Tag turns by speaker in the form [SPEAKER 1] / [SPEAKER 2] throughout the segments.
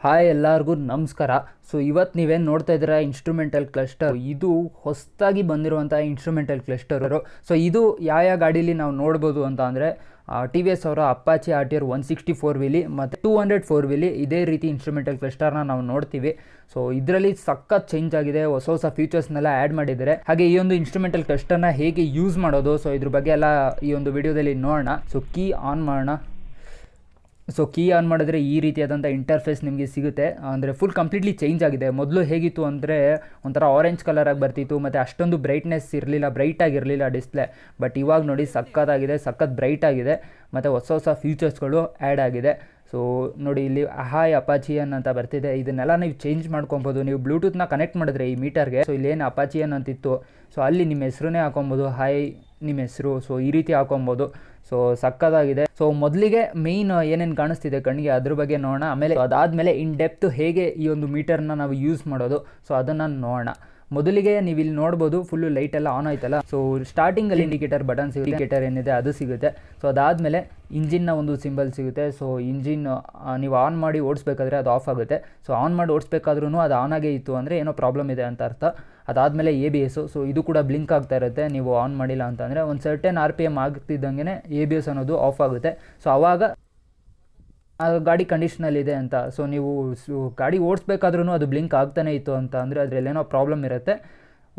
[SPEAKER 1] Hi ಎಲ್ಲರಿಗೂ ನಮಸ್ಕಾರ. So ಇವತ್ತು ನೀವೇನು ನೋಡ್ತಾ ಇದ್ದೀರಾ ಇನ್ಸ್ಟ್ರೂಮೆಂಟಲ್ ಕ್ಲಸ್ಟರ್. ಇದು ಹೊಸದಾಗಿ ಬಂದಿರುವಂಥ ಇನ್ಸ್ಟ್ರೂಮೆಂಟಲ್ ಕ್ಲಸ್ಟರು. ಸೊ ಇದು ಯಾವ ಗಾಡೀಲಿ ನಾವು ನೋಡ್ಬೋದು ಅಂತ ಅಂದರೆ ಟಿ ವಿ ಎಸ್ ಅವರ ಅಪಾಚಿ RTR 164 ವೀಲಿ ಮತ್ತು 204 ವೀಲಿ ಇದೇ ರೀತಿ ಇನ್ಸ್ಟ್ರೂಮೆಂಟಲ್ ಕ್ಲಸ್ಟರ್ನ ನಾವು ನೋಡ್ತೀವಿ. ಸೊ ಇದರಲ್ಲಿ ಸಖತ್ ಚೇಂಜ್ ಆಗಿದೆ, ಹೊಸ ಫೀಚರ್ಸ್ನೆಲ್ಲ ಆ್ಯಡ್ ಮಾಡಿದ್ದಾರೆ. ಹಾಗೆ ಈ ಒಂದು ಇನ್ಸ್ಟ್ರೂಮೆಂಟಲ್ ಕ್ಲಸ್ಟರ್ನ ಹೇಗೆ ಯೂಸ್ ಮಾಡೋದು, ಸೊ ಇದ್ರ ಬಗ್ಗೆ ಎಲ್ಲ ಈ ಒಂದು ವಿಡಿಯೋದಲ್ಲಿ ನೋಡೋಣ. ಸೊ ಕೀ ಆನ್ ಮಾಡೋಣ. ಸೊ ಕೀ ಆನ್ ಮಾಡಿದ್ರೆ ಈ ರೀತಿಯಾದಂಥ ಇಂಟರ್ಫೇಸ್ ನಿಮಗೆ ಸಿಗುತ್ತೆ. ಅಂದರೆ ಫುಲ್ ಕಂಪ್ಲೀಟ್ಲಿ ಚೇಂಜ್ ಆಗಿದೆ. ಮೊದಲು ಹೇಗಿತ್ತು ಅಂದರೆ ಒಂಥರ ಆರೆಂಜ್ ಕಲರಾಗಿ ಬರ್ತಿತ್ತು ಮತ್ತು ಅಷ್ಟೊಂದು ಬ್ರೈಟ್ನೆಸ್ ಇರಲಿಲ್ಲ, ಬ್ರೈಟಾಗಿರಲಿಲ್ಲ ಡಿಸ್ಪ್ಲೇ. ಬಟ್ ಇವಾಗ ನೋಡಿ ಸಖತ್ತಾಗಿದೆ, ಸಖತ್ ಬ್ರೈಟ್ ಆಗಿದೆ ಮತ್ತು ಹೊಸ ಫೀಚರ್ಸ್ಗಳು ಆ್ಯಡ್ ಆಗಿದೆ. ಸೊ ನೋಡಿ ಇಲ್ಲಿ ಹಾಯ್ ಅಪಾಚಿಯನ್ ಅಂತ ಬರ್ತಿದೆ. ಇದನ್ನೆಲ್ಲ ನೀವು ಚೇಂಜ್ ಮಾಡ್ಕೊಬೋದು. ನೀವು ಬ್ಲೂಟೂತ್ನ ಕನೆಕ್ಟ್ ಮಾಡಿದ್ರೆ ಈ ಮೀಟರ್ಗೆ, ಸೊ ಇಲ್ಲೇನು ಅಪಾಚಿಯನ್ ಅಂತಿತ್ತು, ಸೊ ಅಲ್ಲಿ ನಿಮ್ಮ ಹೆಸರನ್ನೇ ಹಾಕೊಬೋದು, ಹಾಯ್ ನಿಮ್ಮ ಹೆಸರು, ಸೊ ಈ ರೀತಿ ಹಾಕೊಬೋದು. ಸೊ ಸಕ್ಕತ್ತಾಗಿದೆ. ಸೊ ಮೊದಲಿಗೆ ಮೇಯ್ನ್ ಏನೇನು ಕಾಣಿಸ್ತಿದೆ ಕಣ್ಣಿಗೆ ಅದ್ರ ಬಗ್ಗೆ ನೋಡೋಣ. ಆಮೇಲೆ ಅದಾದಮೇಲೆ ಇನ್ ಡೆಪ್ತ್ ಹೇಗೆ ಈ ಒಂದು ಮೀಟರ್ನ ನಾವು ಯೂಸ್ ಮಾಡೋದು, ಸೊ ಅದನ್ನು ನೋಡೋಣ. ಮೊದಲಿಗೆ ನೀವು ಇಲ್ಲಿ ನೋಡ್ಬೋದು ಫುಲ್ಲು ಲೈಟ್ ಎಲ್ಲ ಆನ್ ಆಯ್ತಲ್ಲ. ಸೊ ಸ್ಟಾರ್ಟಿಂಗಲ್ಲಿ ಇಂಡಿಕೇಟರ್ ಬಟನ್ ಸಿಗುತ್ತೆ, ಇಂಡಿಕೇಟರ್ ಏನಿದೆ ಅದು ಸಿಗುತ್ತೆ. ಸೊ ಅದಾದಮೇಲೆ ಇಂಜಿನ್ನ ಒಂದು ಸಿಂಬಲ್ ಸಿಗುತ್ತೆ. ಸೊ ಇಂಜಿನ್ ನೀವು ಆನ್ ಮಾಡಿ ಓಡಿಸ್ಬೇಕಾದ್ರೆ ಅದು ಆಫ್ ಆಗುತ್ತೆ. ಸೊ ಆನ್ ಮಾಡಿ ಓಡಿಸ್ಬೇಕಾದ್ರೂ ಅದು ಆನ್ ಆಗೇ ಇತ್ತು ಅಂದರೆ ಏನೋ ಪ್ರಾಬ್ಲಮ್ ಇದೆ ಅಂತ ಅರ್ಥ. ಅದಾದಮೇಲೆ ABS, ಸೊ ಇದು ಕೂಡ ಬ್ಲಿಂಕ್ ಆಗ್ತಾ ಇರುತ್ತೆ ನೀವು ಆನ್ ಮಾಡಿಲ್ಲ ಅಂತಂದರೆ. ಒಂದು ಸರ್ಟೆನ್ RPM ಆಗ್ತಿದ್ದಂಗೆ ABS ಅನ್ನೋದು ಆಫ್ ಆಗುತ್ತೆ. ಸೊ ಆವಾಗ ಗಾಡಿ ಕಂಡೀಷನಲ್ಲಿದೆ ಅಂತ. ಸೊ ನೀವು ಗಾಡಿ ಓಡಿಸ್ಬೇಕಾದ್ರೂ ಅದು ಬ್ಲಿಂಕ್ ಆಗ್ತಾನೆ ಇತ್ತು ಅಂತ ಅಂದರೆ ಅದರಲ್ಲೇನೋ ಪ್ರಾಬ್ಲಮ್ ಇರುತ್ತೆ,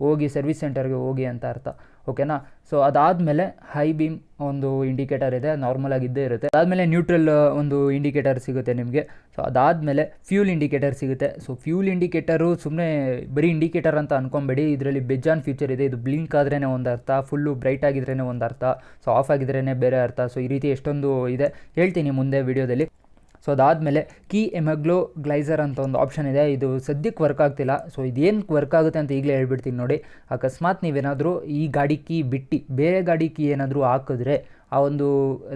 [SPEAKER 1] ಹೋಗಿ ಸರ್ವಿಸ್ ಸೆಂಟರ್ಗೆ ಹೋಗಿ ಅಂತ ಅರ್ಥ. ಓಕೆನಾ. ಸೊ ಅದಾದಮೇಲೆ ಹೈ ಬೀಮ್ ಒಂದು ಇಂಡಿಕೇಟರ್ ಇದೆ, ನಾರ್ಮಲಾಗಿ ಇದ್ದೇ ಇರುತ್ತೆ. ಅದಾದಮೇಲೆ ನ್ಯೂಟ್ರಲ್ ಒಂದು ಇಂಡಿಕೇಟರ್ ಸಿಗುತ್ತೆ ನಿಮಗೆ. ಸೊ ಅದಾದಮೇಲೆ ಫ್ಯೂಲ್ ಇಂಡಿಕೇಟರ್ ಸಿಗುತ್ತೆ. ಸೊ ಫ್ಯೂಲ್ ಇಂಡಿಕೇಟರು ಸುಮ್ಮನೆ ಬರೀ ಇಂಡಿಕೇಟರ್ ಅಂತ ಅಂದ್ಕೊಂಬೇಡಿ, ಇದರಲ್ಲಿ ಬೆಜಾನ್ ಫ್ಯೂಚರ್ ಇದೆ. ಇದು ಬ್ಲಿಂಕ್ ಆದ್ರೇ ಒಂದು ಅರ್ಥ, ಫುಲ್ಲು ಬ್ರೈಟ್ ಆಗಿದ್ರೇ ಒಂದು ಅರ್ಥ, ಸೊ ಆಫ್ ಆಗಿದ್ರೇ ಬೇರೆ ಅರ್ಥ. ಸೊ ಈ ರೀತಿ ಎಷ್ಟೊಂದು ಇದೆ, ಹೇಳ್ತೀನಿ ಮುಂದೆ ವಿಡಿಯೋದಲ್ಲಿ. ಸೊ ಅದಾದಮೇಲೆ ಕೀ ಎಮಗ್ಲೋಗ್ಲೈಸರ್ ಅಂತ ಒಂದು ಆಪ್ಷನ್ ಇದೆ. ಇದು ಸದ್ಯಕ್ಕೆ ವರ್ಕ್ ಆಗ್ತಿಲ್ಲ. ಸೊ ಇದೇನು ವರ್ಕ್ ಆಗುತ್ತೆ ಅಂತ ಈಗಲೇ ಹೇಳ್ಬಿಡ್ತೀನಿ ನೋಡಿ. ಅಕಸ್ಮಾತ್ ನೀವೇನಾದರೂ ಈ ಗಾಡಿ ಕೀ ಬಿಟ್ಟು ಬೇರೆ ಗಾಡಿ ಕೀ ಏನಾದರೂ ಹಾಕಿದ್ರೆ ಆ ಒಂದು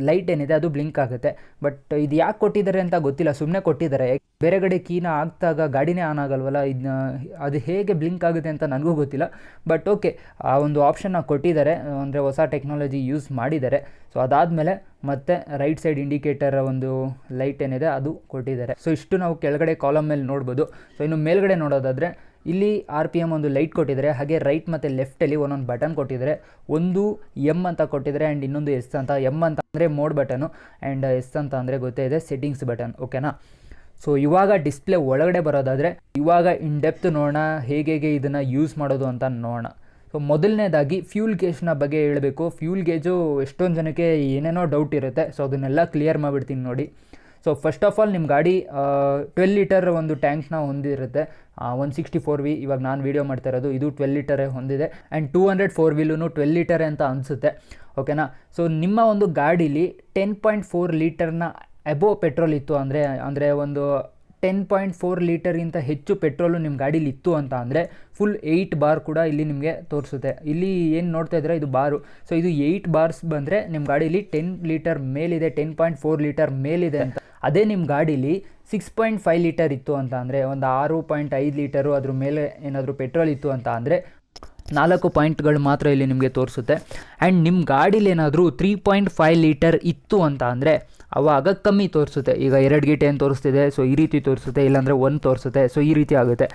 [SPEAKER 1] ಲೈಟ್ ಏನಿದೆ ಅದು ಬ್ಲಿಂಕ್ ಆಗುತ್ತೆ. ಬಟ್ ಇದು ಯಾಕೆ ಕೊಟ್ಟಿದ್ದಾರೆ ಅಂತ ಗೊತ್ತಿಲ್ಲ, ಸುಮ್ಮನೆ ಕೊಟ್ಟಿದ್ದಾರೆ. ಬೇರೆ ಕಡೆ ಕೀನ ಹಾಕ್ದಾಗ ಗಾಡಿನೇ ಆನ್ ಆಗಲ್ವಲ್ಲ, ಇದನ್ನ ಅದು ಹೇಗೆ ಬ್ಲಿಂಕ್ ಆಗುತ್ತೆ ಅಂತ ನನಗೂ ಗೊತ್ತಿಲ್ಲ. ಬಟ್ ಓಕೆ, ಆ ಒಂದು ಆಪ್ಷನ್ನ ಕೊಟ್ಟಿದ್ದಾರೆ, ಅಂದರೆ ಹೊಸ ಟೆಕ್ನಾಲಜಿ ಯೂಸ್ ಮಾಡಿದ್ದಾರೆ. ಸೊ ಅದಾದಮೇಲೆ ಮತ್ತೆ ರೈಟ್ ಸೈಡ್ ಇಂಡಿಕೇಟರ್ ಒಂದು ಲೈಟ್ ಏನಿದೆ ಅದು ಕೊಟ್ಟಿದ್ದಾರೆ. ಸೊ ಇಷ್ಟು ನಾವು ಕೆಳಗಡೆ ಕಾಲಮ್ ಮೇಲೆ ನೋಡ್ಬೋದು. ಸೊ ಇನ್ನು ಮೇಲ್ಗಡೆ ನೋಡೋದಾದರೆ ಇಲ್ಲಿ RPM ಒಂದು ಲೈಟ್ ಕೊಟ್ಟಿದ್ದಾರೆ. ಹಾಗೆ ರೈಟ್ ಮತ್ತು ಲೆಫ್ಟಲ್ಲಿ ಒಂದೊಂದು ಬಟನ್ ಕೊಟ್ಟಿದ್ದಾರೆ. ಒಂದು M ಅಂತ ಕೊಟ್ಟಿದ್ದಾರೆ ಆ್ಯಂಡ್ ಇನ್ನೊಂದು S ಅಂತ. M ಅಂತ ಅಂದರೆ ಮೋಡ್ ಬಟನು ಆ್ಯಂಡ್ S ಅಂತ ಅಂದರೆ ಗೊತ್ತೇ ಇದೆ ಸೆಟ್ಟಿಂಗ್ಸ್ ಬಟನ್. ಓಕೆನಾ. ಸೊ ಇವಾಗ ಡಿಸ್ಪ್ಲೇ ಒಳಗಡೆ ಬರೋದಾದರೆ ಇವಾಗ ಇನ್ ಡೆಪ್ತ್ ನೋಡೋಣ ಹೇಗೆ ಇದನ್ನು ಯೂಸ್ ಮಾಡೋದು ಅಂತ ನೋಡೋಣ. ಸೊ ಮೊದಲನೇದಾಗಿ ಫ್ಯೂಲ್ ಗೇಜ್ನ ಬಗ್ಗೆ ಹೇಳಬೇಕು. ಫ್ಯೂಲ್ ಗೇಜು ಎಷ್ಟೊಂದು ಜನಕ್ಕೆ ಏನೇನೋ ಡೌಟ್ ಇರುತ್ತೆ. ಸೊ ಅದನ್ನೆಲ್ಲ ಕ್ಲಿಯರ್ ಮಾಡಿಬಿಡ್ತೀನಿ ನೋಡಿ. ಸೊ ಫಸ್ಟ್ ಆಫ್ ಆಲ್ ನಿಮ್ಮ ಗಾಡಿ 12 ಲೀಟರ್ ಒಂದು ಟ್ಯಾಂಕ್ನ ಹೊಂದಿರುತ್ತೆ. 164V ಇವಾಗ ನಾನು ವೀಡಿಯೋ ಮಾಡ್ತಾ ಇರೋದು ಇದು 12 ಲೀಟರೇ ಹೊಂದಿದೆ. ಆ್ಯಂಡ್ 204 ವೀಲೂ 12 ಲೀಟರೇ ಅಂತ ಅನಿಸುತ್ತೆ. ಓಕೆನಾ. ಸೊ ನಿಮ್ಮ ಒಂದು ಗಾಡೀಲಿ 10.4 ಲೀಟರ್ನ ಅಬೋವ್ ಪೆಟ್ರೋಲ್ ಇತ್ತು ಅಂದರೆ ಒಂದು 10.4 ಲೀಟರ್ಗಿಂತ ಹೆಚ್ಚು ಪೆಟ್ರೋಲು ನಿಮ್ಮ ಗಾಡೀಲಿ ಇತ್ತು ಅಂತ ಅಂದರೆ ಫುಲ್ 8 ಬಾರ್ ಕೂಡ ಇಲ್ಲಿ ನಿಮಗೆ ತೋರಿಸುತ್ತೆ. ಇಲ್ಲಿ ಏನು ನೋಡ್ತಾ ಇದ್ದೀರಾ ಇದು ಬಾರು. ಸೊ ಇದು 8 ಬಾರ್ಸ್ ಬಂದರೆ ನಿಮ್ಮ ಗಾಡೀಲಿ 10 ಲೀಟರ್ ಮೇಲಿದೆ, 10.4 ಲೀಟರ್ ಮೇಲಿದೆ ಅಂತ. ಅದೇ ನಿಮ್ಮ ಗಾಡೀಲಿ 6.5 ಲೀಟರ್ ಇತ್ತು ಅಂತ ಅಂದರೆ ಒಂದು 6.5 ಲೀಟರು ಅದ್ರ ಮೇಲೆ ಏನಾದರೂ ಪೆಟ್ರೋಲ್ ಇತ್ತು ಅಂತ ಅಂದರೆ 4 ಪಾಯಿಂಟ್ಗಳು ಮಾತ್ರ ಇಲ್ಲಿ ನಿಮಗೆ ತೋರಿಸುತ್ತೆ. ಆ್ಯಂಡ್ ನಿಮ್ಮ ಗಾಡೀಲಿ ಏನಾದರೂ 3.5 ಲೀಟರ್ ಇತ್ತು ಅಂತ ಅಂದರೆ ಆವಾಗ ಕಮ್ಮಿ ತೋರಿಸುತ್ತೆ. ಈಗ 2 ಗೇಟ್ ಏನು ತೋರಿಸ್ತಿದೆ, ಸೊ ಈ ರೀತಿ ತೋರಿಸುತ್ತೆ, ಇಲ್ಲಾಂದರೆ 1 ತೋರಿಸುತ್ತೆ. ಸೊ ಈ ರೀತಿ ಆಗುತ್ತೆ.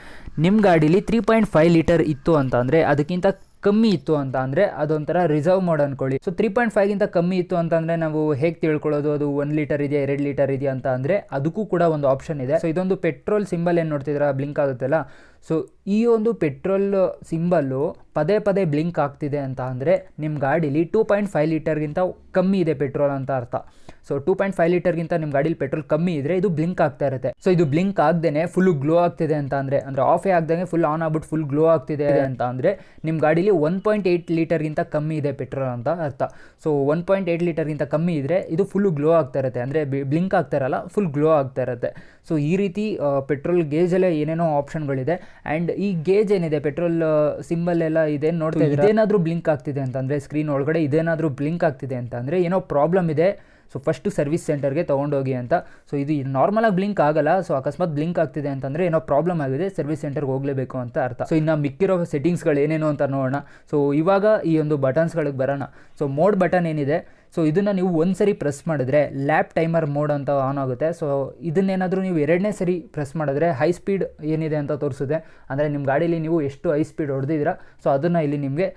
[SPEAKER 1] ನಿಮ್ಮ ಗಾಡೀಲಿ 3.5 ಲೀಟರ್ ಇತ್ತು ಅಂತ ಅಂದರೆ ಅದಕ್ಕಿಂತ ಕಮ್ಮಿ ಇತ್ತು ಅಂತ ಅಂದರೆ ಅದೊಂಥರ ರಿಸರ್ವ್ ಮೋಡ್ ಅಂದ್ಕೊಳ್ಳಿ. ಸೊ 3.5ಗಿಂತ ಕಮ್ಮಿ ಇತ್ತು ಅಂತಂದರೆ ನಾವು ಹೇಗೆ ತಿಳ್ಕೊಳ್ಳೋದು ಅದು 1 ಲೀಟರ್ ಇದೆಯಾ 2 ಲೀಟರ್ ಇದೆಯಾ ಅಂತ ಅಂದರೆ ಅದಕ್ಕೂ ಕೂಡ ಒಂದು ಆಪ್ಷನ್ ಇದೆ. ಸೊ ಇದೊಂದು ಪೆಟ್ರೋಲ್ ಸಿಂಬಲ್ ಏನು ನೋಡ್ತಿದ್ದೀರಾ ಬ್ಲಿಂಕ್ ಆಗುತ್ತಲ್ಲ. ಸೊ ಈ ಒಂದು ಪೆಟ್ರೋಲ್ ಸಿಂಬಲ್ಲು ಪದೇ ಬ್ಲಿಂಕ್ ಆಗ್ತಿದೆ ಅಂತ ಅಂದರೆ ನಿಮ್ಮ ಗಾಡೀಲಿ 2.5 ಲೀಟರ್ಗಿಂತ ಕಮ್ಮಿ ಇದೆ ಪೆಟ್ರೋಲ್ ಅಂತ ಅರ್ಥ. ಸೊ 2.5 ಲೀಟರ್ಗಿಂತ ನಿಮ್ಮ ಗಾಡೀಲಿ ಪೆಟ್ರೋಲ್ ಕಮ್ಮಿ ಇದ್ದರೆ ಇದು ಬ್ಲಿಂಕ್ ಆಗ್ತಾ ಇರುತ್ತೆ. ಸೊ ಇದು ಬ್ಲಿಂಕ್ ಆಗದೇನೆ ಫುಲ್ಲು ಗ್ಲೋ ಆಗ್ತಿದೆ ಅಂತ ಅಂದರೆ ಆಫೇ ಆಗ್ದಂಗೆ ಫುಲ್ ಆನ್ ಆಗ್ಬಿಟ್ಟು ಫುಲ್ ಗ್ಲೋ ಆಗ್ತಿದೆ ಅಂತ ಅಂದರೆ ನಿಮ್ಮ ಗಾಡೀಲಿ 1.8 ಲೀಟರ್ಗಿಂತ ಕಮ್ಮಿ ಇದೆ ಪೆಟ್ರೋಲ್ ಅಂತ ಅರ್ಥ. ಸೊ 1.8 ಲೀಟರ್ಗಿಂತ ಕಮ್ಮಿ ಇದ್ದರೆ ಇದು ಫುಲ್ಲು ಗ್ಲೋ ಆಗ್ತಾ ಇರುತ್ತೆ, ಅಂದರೆ ಬ್ಲಿಂಕ್ ಆಗ್ತಾ ಇರಲ್ಲ, ಫುಲ್ ಗ್ಲೋ ಆಗ್ತಾ ಇರುತ್ತೆ. ಸೊ ಈ ರೀತಿ ಪೆಟ್ರೋಲ್ ಗೇಜಲ್ಲೇ ಏನೇನೋ ಆಪ್ಷನ್ಗಳಿದೆ. ಆ್ಯಂಡ್ ಈ ಗೇಜ್ ಏನಿದೆ ಪೆಟ್ರೋಲ್ ಸಿಂಬಲ್ ಎಲ್ಲ ಇದೇನು ನೋಡ್ತಾ ಇದ್ದೀರಾ, ಇದೇನಾದರೂ ಬ್ಲಿಂಕ್ ಆಗ್ತಿದೆ ಅಂತಂದರೆ ಸ್ಕ್ರೀನ್ ಒಳಗಡೆ ಇದೇನಾದರೂ ಬ್ಲಿಂಕ್ ಆಗ್ತಿದೆ ಅಂತ ಅಂದರೆ ಏನೋ ಪ್ರಾಬ್ಲಮ್ ಇದೆ. ಸೊ ಫಸ್ಟು ಸರ್ವಿಸ್ ಸೆಂಟರ್ಗೆ ತೊಗೊಂಡೋಗಿ ಅಂತ. ಸೊ ಇದು ನಾರ್ಮಲಾಗಿ ಬ್ಲಿಂಕ್ ಆಗಲ್ಲ. ಸೊ ಅಕಸ್ಮಾತ್ ಬ್ಲಿಂಕ್ ಆಗ್ತಿದೆ ಅಂತಂದರೆ ಏನೋ ಪ್ರಾಬ್ಲಮ್ ಆಗಿದೆ, ಸರ್ವಿಸ್ ಸೆಂಟರ್ಗೆ ಹೋಗಲೇಬೇಕು ಅಂತ ಅರ್ಥ. ಸೊ ಇನ್ನು ಮಿಕ್ಕಿರೋ ಸೆಟ್ಟಿಂಗ್ಸ್ಗಳು ಏನೇನು ಅಂತ ನೋಡೋಣ. ಸೊ ಇವಾಗ ಈ ಒಂದು ಬಟನ್ಸ್ಗಳಿಗೆ ಬರೋಣ. ಸೊ ಮೋಡ್ ಬಟನ್ ಏನಿದೆ, ಸೊ ಇದನ್ನು ನೀವು ಒಂದು ಸರಿ ಪ್ರೆಸ್ ಮಾಡಿದ್ರೆ ಲ್ಯಾಪ್ ಟೈಮರ್ ಮೋಡ್ ಅಂತ ಆನ್ ಆಗುತ್ತೆ. ಸೊ ಇದನ್ನೇನಾದರೂ ನೀವು ಎರಡನೇ ಸರಿ ಪ್ರೆಸ್ ಮಾಡಿದ್ರೆ ಹೈ ಸ್ಪೀಡ್ ಏನಿದೆ ಅಂತ ತೋರಿಸುತ್ತೆ. ಅಂದರೆ ನಿಮ್ಮ ಗಾಡೀಲಿ ನೀವು ಎಷ್ಟು ಹೈ ಸ್ಪೀಡ್ ಹೊಡೆದಿದ್ದೀರಾ ಸೊ ಅದನ್ನು ಇಲ್ಲಿ ನಿಮಗೆ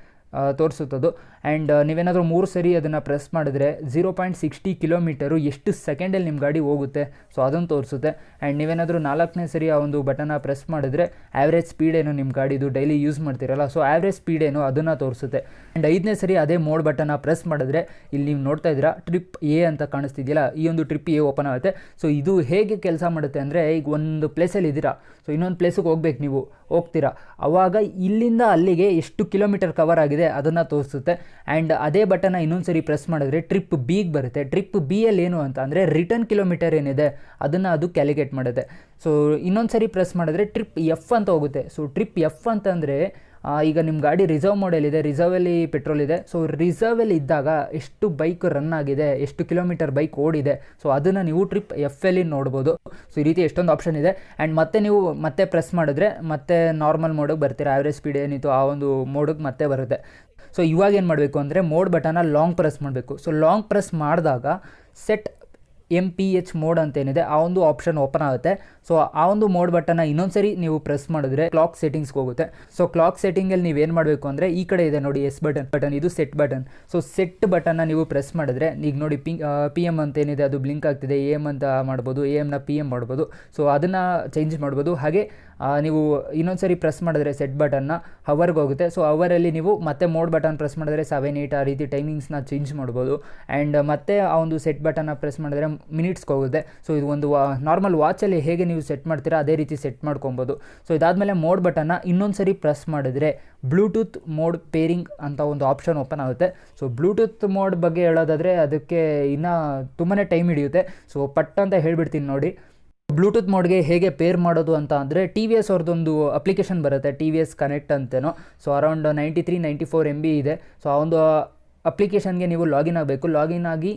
[SPEAKER 1] ತೋರಿಸುತ್ತದು. ಆ್ಯಂಡ್ ನೀವೇನಾದರೂ 3 ಸರಿ ಅದನ್ನು ಪ್ರೆಸ್ ಮಾಡಿದ್ರೆ 0.60 ಕಿಲೋಮೀಟರು ಎಷ್ಟು ಸೆಕೆಂಡಲ್ಲಿ ನಿಮ್ಮ ಗಾಡಿ ಹೋಗುತ್ತೆ ಸೊ ಅದನ್ನು ತೋರಿಸುತ್ತೆ. ಆ್ಯಂಡ್ ನೀವೇನಾದರೂ 4ನೇ ಸರಿ ಆ ಒಂದು ಬಟನ್ನ ಪ್ರೆಸ್ ಮಾಡಿದ್ರೆ ಆ್ಯಾವ್ರೇಜ್ ಸ್ಪೀಡ್ ಏನು ನಿಮ್ಮ ಗಾಡಿದು ಡೈಲಿ ಯೂಸ್ ಮಾಡ್ತೀರಲ್ಲ ಸೊ ಆ್ಯಾವ್ರೇಜ್ ಸ್ಪೀಡ್ ಏನು ಅದನ್ನು ತೋರಿಸುತ್ತೆ. ಆ್ಯಂಡ್ 5ನೇ ಸರಿ ಅದೇ ಮೋಡ್ ಬಟನ್ನ ಪ್ರೆಸ್ ಮಾಡಿದ್ರೆ ಇಲ್ಲಿ ನೀವು ನೋಡ್ತಾ ಇದ್ದೀರಾ ಟ್ರಿಪ್ ಎ ಅಂತ ಕಾಣಿಸ್ತಿದೆಯಲ್ಲ, ಈ ಒಂದು ಟ್ರಿಪ್ ಎ ಓಪನ್ ಆಗುತ್ತೆ. ಸೊ ಇದು ಹೇಗೆ ಕೆಲಸ ಮಾಡುತ್ತೆ ಅಂದರೆ, ಈಗ ಒಂದು ಪ್ಲೇಸಲ್ಲಿ ಇದ್ದೀರಾ, ಸೊ ಇನ್ನೊಂದು ಪ್ಲೇಸಿಗೆ ಹೋಗ್ಬೇಕು, ನೀವು ಹೋಗ್ತೀರಾ, ಆವಾಗ ಇಲ್ಲಿಂದ ಅಲ್ಲಿಗೆ ಎಷ್ಟು ಕಿಲೋಮೀಟರ್ ಕವರ್ ಆಗಿದೆ ಅದನ್ನು ತೋರಿಸುತ್ತೆ. ಆ್ಯಂಡ್ ಅದೇ ಬಟನ್ನ ಇನ್ನೊಂದು ಸರಿ ಪ್ರೆಸ್ ಮಾಡಿದ್ರೆ ಟ್ರಿಪ್ ಬಿಗೆ ಬರುತ್ತೆ. ಟ್ರಿಪ್ ಬಿಯಲ್ಲಿ ಏನು ಅಂತ ಅಂದರೆ ರಿಟರ್ನ್ ಕಿಲೋಮೀಟರ್ ಏನಿದೆ ಅದನ್ನು ಅದು ಕ್ಯಾಲ್ಕುಲೇಟ್ ಮಾಡುತ್ತೆ. ಸೊ ಇನ್ನೊಂದು ಸರಿ ಪ್ರೆಸ್ ಮಾಡಿದ್ರೆ ಟ್ರಿಪ್ ಎಫ್ ಅಂತ ಹೋಗುತ್ತೆ. ಸೊ ಟ್ರಿಪ್ ಎಫ್ ಅಂತಂದರೆ ಈಗ ನಿಮ್ಮ ಗಾಡಿ ರಿಸರ್ವ್ ಮಾಡೆಲಿದೆ, ರಿಸರ್ವಲ್ಲಿ ಪೆಟ್ರೋಲ್ ಇದೆ. ಸೊ ರಿಸರ್ವಲ್ಲಿ ಇದ್ದಾಗ ಎಷ್ಟು ಬೈಕ್ ರನ್ ಆಗಿದೆ, ಎಷ್ಟು ಕಿಲೋಮೀಟರ್ ಬೈಕ್ ಓಡಿದೆ, ಸೊ ಅದನ್ನು ನೀವು ಟ್ರಿಪ್ ಎಫ್ ಎಲ್ಲಿ ನೋಡ್ಬೋದು. ಸೊ ಈ ರೀತಿ ಎಷ್ಟೊಂದು ಆಪ್ಷನ್ ಇದೆ. ಆ್ಯಂಡ್ ಮತ್ತೆ ನೀವು ಮತ್ತೆ ಪ್ರೆಸ್ ಮಾಡಿದ್ರೆ ಮತ್ತೆ ನಾರ್ಮಲ್ ಮೋಡಿಗೆ ಬರ್ತೀರಾ, ಆ್ಯಾವ್ರೇಜ್ ಸ್ಪೀಡ್ ಏನಿತ್ತು ಆ ಒಂದು ಮೋಡಿಗೆ ಮತ್ತೆ ಬರುತ್ತೆ. ಸೊ ಇವಾಗ ಏನು ಮಾಡಬೇಕು ಅಂದರೆ ಮೋಡ್ ಬಟನ್ನ ಲಾಂಗ್ ಪ್ರೆಸ್ ಮಾಡಬೇಕು. ಸೊ ಲಾಂಗ್ ಪ್ರೆಸ್ ಮಾಡಿದಾಗ ಸೆಟ್ MPH ಮೋಡ್ ಅಂತ ಏನಿದೆ ಆ ಒಂದು ಆಪ್ಷನ್ ಓಪನ್ ಆಗುತ್ತೆ. ಸೊ ಆ ಒಂದು ಮೋಡ್ ಬಟನ್ನ ಇನ್ನೊಂದು ಸರಿ ನೀವು ಪ್ರೆಸ್ ಮಾಡಿದ್ರೆ ಕ್ಲಾಕ್ ಸೆಟ್ಟಿಂಗ್ಸ್ಗೆ ಹೋಗುತ್ತೆ. ಸೊ ಕ್ಲಾಕ್ ಸೆಟ್ಟಿಂಗಲ್ಲಿ ನೀವೇನು ಮಾಡಬೇಕು ಅಂದರೆ ಈ ಕಡೆ ಇದೆ ನೋಡಿ ಎಸ್ ಬಟನ್, ಇದು ಸೆಟ್ ಬಟನ್. ಸೊ ಸೆಟ್ ಬಟನ್ನ ನೀವು ಪ್ರೆಸ್ ಮಾಡಿದ್ರೆ ಈಗ ನೋಡಿ PM ಅಂತ ಏನಿದೆ ಅದು ಬ್ಲಿಂಕ್ ಆಗ್ತಿದೆ, AM ಅಂತ ಮಾಡ್ಬೋದು, AMನ PM ಮಾಡ್ಬೋದು. ಸೊ ಅದನ್ನು ಚೇಂಜ್ ಮಾಡ್ಬೋದು. ಹಾಗೆ ನೀವು ಇನ್ನೊಂದು ಸರಿ ಪ್ರೆಸ್ ಮಾಡಿದ್ರೆ ಸೆಟ್ ಬಟನ್ನ ಹವರ್ಗೆ ಹೋಗುತ್ತೆ. ಸೊ ಅವರಲ್ಲಿ ನೀವು ಮತ್ತೆ ಮೋಡ್ ಬಟನ್ ಪ್ರೆಸ್ ಮಾಡಿದ್ರೆ 7, 8 ಆ ರೀತಿ ಟೈಮಿಂಗ್ಸ್ನ ಚೇಂಜ್ ಮಾಡ್ಬೋದು. ಆ್ಯಂಡ್ ಮತ್ತೆ ಆ ಒಂದು ಸೆಟ್ ಬಟನ್ನ ಪ್ರೆಸ್ ಮಾಡಿದ್ರೆ ಮಿನಿಟ್ಸ್ಗೆ ಹೋಗುತ್ತೆ. ಸೊ ಇದು ಒಂದು ನಾರ್ಮಲ್ ವಾಚಲ್ಲಿ ಹೇಗೆ ನೀವು ಸೆಟ್ ಮಾಡ್ತೀರಾ ಅದೇ ರೀತಿ ಸೆಟ್ ಮಾಡ್ಕೊಬೋದು. ಸೊ ಇದಾದಮೇಲೆ ಮೋಡ್ ಬಟನ್ನ ಇನ್ನೊಂದು ಸರಿ ಪ್ರೆಸ್ ಮಾಡಿದ್ರೆ ಬ್ಲೂಟೂತ್ ಮೋಡ್ ಪೇರಿಂಗ್ ಅಂತ ಒಂದು ಆಪ್ಷನ್ ಓಪನ್ ಆಗುತ್ತೆ. ಸೊ ಬ್ಲೂಟೂತ್ ಮೋಡ್ ಬಗ್ಗೆ ಹೇಳೋದಾದರೆ ಅದಕ್ಕೆ ಇನ್ನೂ ತುಂಬಾ ಟೈಮ್ ಹಿಡಿಯುತ್ತೆ. ಸೊ ಪಟ್ ಅಂತ ಹೇಳ್ಬಿಡ್ತೀನಿ ನೋಡಿ. ಬ್ಲೂಟೂತ್ ಮೋಡ್ಗೆ ಹೇಗೆ ಪೇರ್ ಮಾಡೋದು ಅಂತ ಅಂದರೆ TVS ಅವ್ರದ್ದೊಂದು ಅಪ್ಲಿಕೇಶನ್ ಬರುತ್ತೆ, TVS ಕನೆಕ್ಟ್ ಅಂತೇನೋ. ಸೊ ಅರೌಂಡ್ 93-94 MB ಇದೆ. ಸೊ ಆ ಒಂದು ಅಪ್ಲಿಕೇಶನ್ಗೆ ನೀವು ಲಾಗಿನ್ ಆಗಬೇಕು. ಲಾಗಿನ್ ಆಗಿ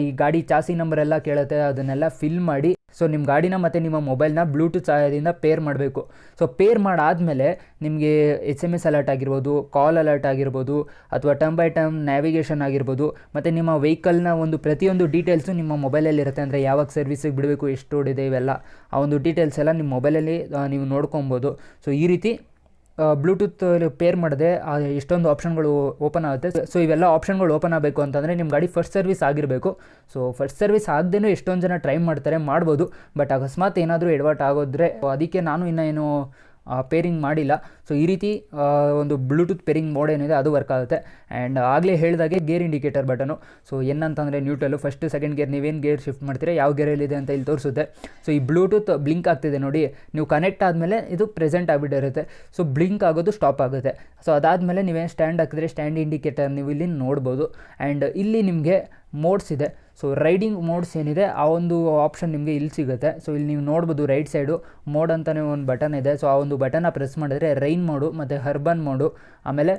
[SPEAKER 1] ಈ ಗಾಡಿ ಚಾಸಿ ನಂಬರ್ ಎಲ್ಲ ಕೇಳುತ್ತೆ, ಅದನ್ನೆಲ್ಲ ಫಿಲ್ ಮಾಡಿ ಸೊ ನಿಮ್ಮ ಗಾಡಿನ ಮತ್ತು ನಿಮ್ಮ ಮೊಬೈಲ್ನ ಬ್ಲೂಟೂತ್ ಸಹಾಯದಿಂದ ಪೇರ್ ಮಾಡಬೇಕು. ಸೊ ಪೇರ್ ಮಾಡಾದಮೇಲೆ ನಿಮಗೆ SMS ಅಲರ್ಟ್ ಆಗಿರ್ಬೋದು, ಕಾಲ್ ಅಲರ್ಟ್ ಆಗಿರ್ಬೋದು, ಅಥವಾ ಟರ್ಮ್ ಬೈ ಟರ್ಮ್ ನ್ಯಾವಿಗೇಷನ್ ಆಗಿರ್ಬೋದು, ಮತ್ತು ನಿಮ್ಮ ವೆಹಿಕಲ್ನ ಒಂದು ಪ್ರತಿಯೊಂದು ಡೀಟೇಲ್ಸು ನಿಮ್ಮ ಮೊಬೈಲಲ್ಲಿ ಇರುತ್ತೆ. ಅಂದರೆ ಯಾವಾಗ ಸರ್ವಿಸಿಗೆ ಬಿಡಬೇಕು, ಎಷ್ಟು ಓಡಿದೆ, ಇವೆಲ್ಲ ಆ ಒಂದು ಡೀಟೇಲ್ಸ್ ಎಲ್ಲ ನಿಮ್ಮ ಮೊಬೈಲಲ್ಲಿ ನೀವು ನೋಡ್ಕೊಬೋದು. ಸೊ ಈ ರೀತಿ ಬ್ಲೂಟೂತ್ ಪೇರ್ ಮಾಡಿದೆ ಎಷ್ಟೊಂದು ಆಪ್ಷನ್ಗಳು ಓಪನ್ ಆಗುತ್ತೆ. ಸೊ ಇವೆಲ್ಲ ಆಪ್ಷನ್ಗಳು ಓಪನ್ ಆಗಬೇಕು ಅಂತಂದರೆ ನಿಮ್ಮ ಗಾಡಿ ಫಸ್ಟ್ ಸರ್ವಿಸ್ ಆಗಿರಬೇಕು. ಸೊ ಫಸ್ಟ್ ಸರ್ವಿಸ್ ಆಗದೇನೂ ಎಷ್ಟೊಂದು ಜನ ಟ್ರೈ ಮಾಡ್ಬೋದು. ಬಟ್ ಅಕಸ್ಮಾತ್ ಏನಾದರೂ ಎಡವಟ್ ಆಗೋದ್ರೆ ಅದಕ್ಕೆ ನಾನು ಇನ್ನೇನು ಪೇರಿಂಗ್ ಮಾಡಿಲ್ಲ. ಸೊ ಈ ರೀತಿ ಒಂದು ಬ್ಲೂಟೂತ್ ಪೇರಿಂಗ್ ಮೋಡ್ ಏನಿದೆ ಅದು ವರ್ಕ್ ಆಗುತ್ತೆ. ಆ್ಯಂಡ್ ಆಗಲೇ ಹೇಳಿದಾಗೆ ಗೇರ್ ಇಂಡಿಕೇಟರ್ ಬಟನು. ಸೊ ಏನಂತಂದರೆ ನ್ಯೂಟ್ರಲ್ಲು, ಫಸ್ಟ್ ಸೆಕೆಂಡ್ ಗೇರ್ ನೀವೇನು ಗೇರ್ ಶಿಫ್ಟ್ ಮಾಡ್ತೀರಾ, ಯಾವ ಗೇರಲ್ಲಿದೆ ಅಂತ ಇಲ್ಲಿ ತೋರಿಸುತ್ತೆ. ಸೊ ಈ ಬ್ಲೂಟೂತ್ ಬ್ಲಿಂಕ್ ಆಗ್ತಿದೆ ನೋಡಿ, ನೀವು ಕನೆಕ್ಟ್ ಆದಮೇಲೆ ಇದು ಪ್ರೆಸೆಂಟ್ ಆಗಿಬಿಟ್ಟಿರುತ್ತೆ. ಸೊ ಬ್ಲಿಂಕ್ ಆಗೋದು ಸ್ಟಾಪ್ ಆಗುತ್ತೆ. ಸೊ ಅದಾದಮೇಲೆ ನೀವೇನು ಸ್ಟ್ಯಾಂಡ್ ಹಾಕಿದ್ರೆ ಸ್ಟ್ಯಾಂಡ್ ಇಂಡಿಕೇಟರ್ ನೀವು ಇಲ್ಲಿ ನೋಡ್ಬೋದು. ಆ್ಯಂಡ್ ಇಲ್ಲಿ ನಿಮಗೆ ಮೋಡ್ಸ್ ಇದೆ. ಸೊ ರೈಡಿಂಗ್ ಮೋಡ್ಸ್ ಏನಿದೆ ಆ ಒಂದು ಆಪ್ಷನ್ ನಿಮಗೆ ಇಲ್ಲಿ ಸಿಗುತ್ತೆ. ಸೊ ಇಲ್ಲಿ ನೀವು ನೋಡ್ಬೋದು ರೈಟ್ ಸೈಡು ಮೋಡ್ ಅಂತಲೇ ಒಂದು ಬಟನ್ ಇದೆ. ಸೊ ಆ ಒಂದು ಬಟನ್ನ ಪ್ರೆಸ್ ಮಾಡಿದ್ರೆ ರೈನ್ ಮೋಡು ಮತ್ತು ಅರ್ಬನ್ ಮೋಡು, ಆಮೇಲೆ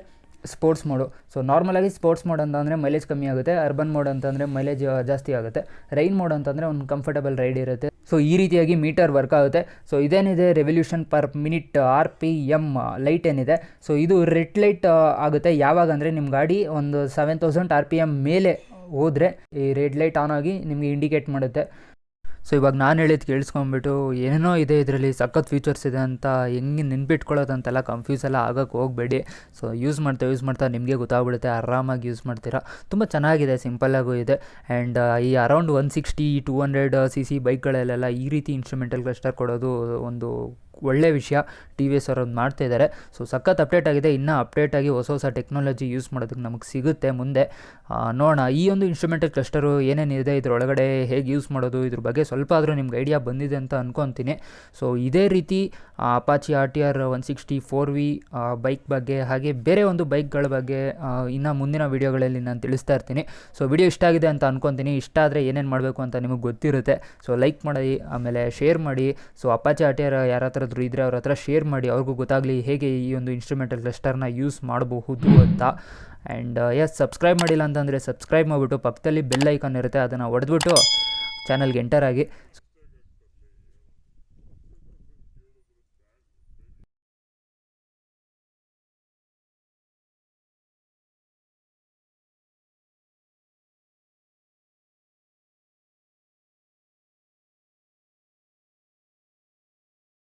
[SPEAKER 1] ಸ್ಪೋರ್ಟ್ಸ್ ಮೋಡು. ಸೊ ನಾರ್ಮಲಾಗಿ ಸ್ಪೋರ್ಟ್ಸ್ ಮೋಡ್ ಅಂತಂದರೆ ಮೈಲೇಜ್ ಕಮ್ಮಿ ಆಗುತ್ತೆ, ಅರ್ಬನ್ ಮೋಡ್ ಅಂತಂದರೆ ಮೈಲೇಜ್ ಜಾಸ್ತಿ ಆಗುತ್ತೆ, ರೈನ್ ಮೋಡ್ ಅಂತಂದರೆ ಒಂದು ಕಂಫರ್ಟಬಲ್ ರೈಡ್ ಇರುತ್ತೆ. ಸೊ ಈ ರೀತಿಯಾಗಿ ಮೀಟರ್ ವರ್ಕ್ ಆಗುತ್ತೆ. ಸೊ ಇದೇನಿದೆ revolution per minute RPM light ಏನಿದೆ, ಸೊ ಇದು ರೆಡ್ ಲೈಟ್ ಆಗುತ್ತೆ ಯಾವಾಗ ಅಂದರೆ ನಿಮ್ಮ ಗಾಡಿ ಒಂದು 7000 RPM ಮೇಲೆ ಹೋದರೆ ಈ ರೆಡ್ ಲೈಟ್ ಆನ್ ಆಗಿ ನಿಮಗೆ ಇಂಡಿಕೇಟ್ ಮಾಡುತ್ತೆ. ಸೊ ಇವಾಗ ನಾನು ಹೇಳಿದ್ದು ಕೇಳಿಸ್ಕೊಂಬಿಟ್ಟು ಏನೇನೋ ಇದೆ ಇದರಲ್ಲಿ ಸಖತ್ ಫೀಚರ್ಸ್ ಇದೆ ಅಂತ ಹೆಂಗೆ ನೆನ್ಪಿಟ್ಕೊಳ್ಳೋದಂತೆಲ್ಲ ಕನ್ಫ್ಯೂಸ್ ಎಲ್ಲ ಆಗೋಕ್ಕೆ ಹೋಗಬೇಡಿ. ಸೊ ಯೂಸ್ ಮಾಡ್ತಾ ನಿಮಗೆ ಗೊತ್ತಾಗ್ಬಿಡುತ್ತೆ, ಆರಾಮಾಗಿ ಯೂಸ್ ಮಾಡ್ತೀರಾ. ತುಂಬ ಚೆನ್ನಾಗಿದೆ, ಸಿಂಪಲ್ಲಾಗೂ ಇದೆ. ಆ್ಯಂಡ್ ಈ ಅರೌಂಡ್ 160-200 cc ಬೈಕ್ಗಳಲ್ಲೆಲ್ಲ ಈ ರೀತಿ ಇನ್ಸ್ಟ್ರೂಮೆಂಟಲ್ ಕ್ಲಸ್ಟರ್ ಕೊಡೋದು ಒಂದು ಒಳ್ಳೆ ವಿಷಯ. TVS ಅವ್ರದ್ದು ಮಾಡ್ತಾಯಿದ್ದಾರೆ. ಸೊ ಸಖತ್ ಅಪ್ಡೇಟ್ ಆಗಿದೆ. ಇನ್ನೂ ಅಪ್ಡೇಟಾಗಿ ಹೊಸ ಟೆಕ್ನಾಲಜಿ ಯೂಸ್ ಮಾಡೋದಕ್ಕೆ ನಮಗೆ ಸಿಗುತ್ತೆ ಮುಂದೆ. ನೋಡೋಣ ಈ ಒಂದು ಇನ್ಸ್ಟ್ರೂಮೆಂಟಲ್ ಕ್ಲಸ್ಟರು ಏನೇನಿದೆ, ಇದರೊಳಗಡೆ ಹೇಗೆ ಯೂಸ್ ಮಾಡೋದು, ಇದ್ರ ಬಗ್ಗೆ ಸ್ವಲ್ಪ ಆದರೂ ನಿಮ್ಗೆ ಐಡಿಯಾ ಬಂದಿದೆ ಅಂತ ಅಂದ್ಕೊತೀನಿ. ಸೊ ಇದೇ ರೀತಿ ಅಪಾಚಿ RTR 160 4V ಬೈಕ್ ಬಗ್ಗೆ ಹಾಗೆ ಬೇರೆ ಒಂದು ಬೈಕ್ಗಳ ಬಗ್ಗೆ ಇನ್ನು ಮುಂದಿನ ವೀಡಿಯೋಗಳಲ್ಲಿ ನಾನು ತಿಳಿಸ್ತಾ ಇರ್ತೀನಿ. ಸೊ ವಿಡಿಯೋ ಇಷ್ಟ ಆಗಿದೆ ಅಂತ ಅಂದ್ಕೊತೀನಿ. ಇಷ್ಟ ಆದರೆ ಏನೇನು ಮಾಡಬೇಕು ಅಂತ ನಿಮಗೆ ಗೊತ್ತಿರುತ್ತೆ. ಸೊ ಲೈಕ್ ಮಾಡಿ, ಆಮೇಲೆ ಶೇರ್ ಮಾಡಿ. ಸೊ ಅಪಾಚಿ RTR ಯಾರ ಹತ್ರ ಇದ್ದರೆ ಅವ್ರ ಹತ್ರ ಶೇರ್ ಮಾಡಿ, ಅವ್ರಿಗೂ ಗೊತ್ತಾಗಲಿ ಹೇಗೆ ಈ ಒಂದು ಇನ್ಸ್ಟ್ರೂಮೆಂಟಲ್ ಕ್ಲಸ್ಟರ್ನ ಯೂಸ್ ಮಾಡಬಹುದು ಅಂತ. ಆ್ಯಂಡ್ ಸಬ್ಸ್ಕ್ರೈಬ್ ಮಾಡಿಲ್ಲ ಅಂತಂದರೆ ಸಬ್ಸ್ಕ್ರೈಬ್ ಮಾಡಿಬಿಟ್ಟು ಪಕ್ಕದಲ್ಲಿ ಬೆಲ್ ಐಕಾನ್ ಇರುತ್ತೆ, ಅದನ್ನು ಹೊಡೆದ್ಬಿಟ್ಟು ಚಾನಲ್ಗೆ ಎಂಟರ್ ಆಗಿ.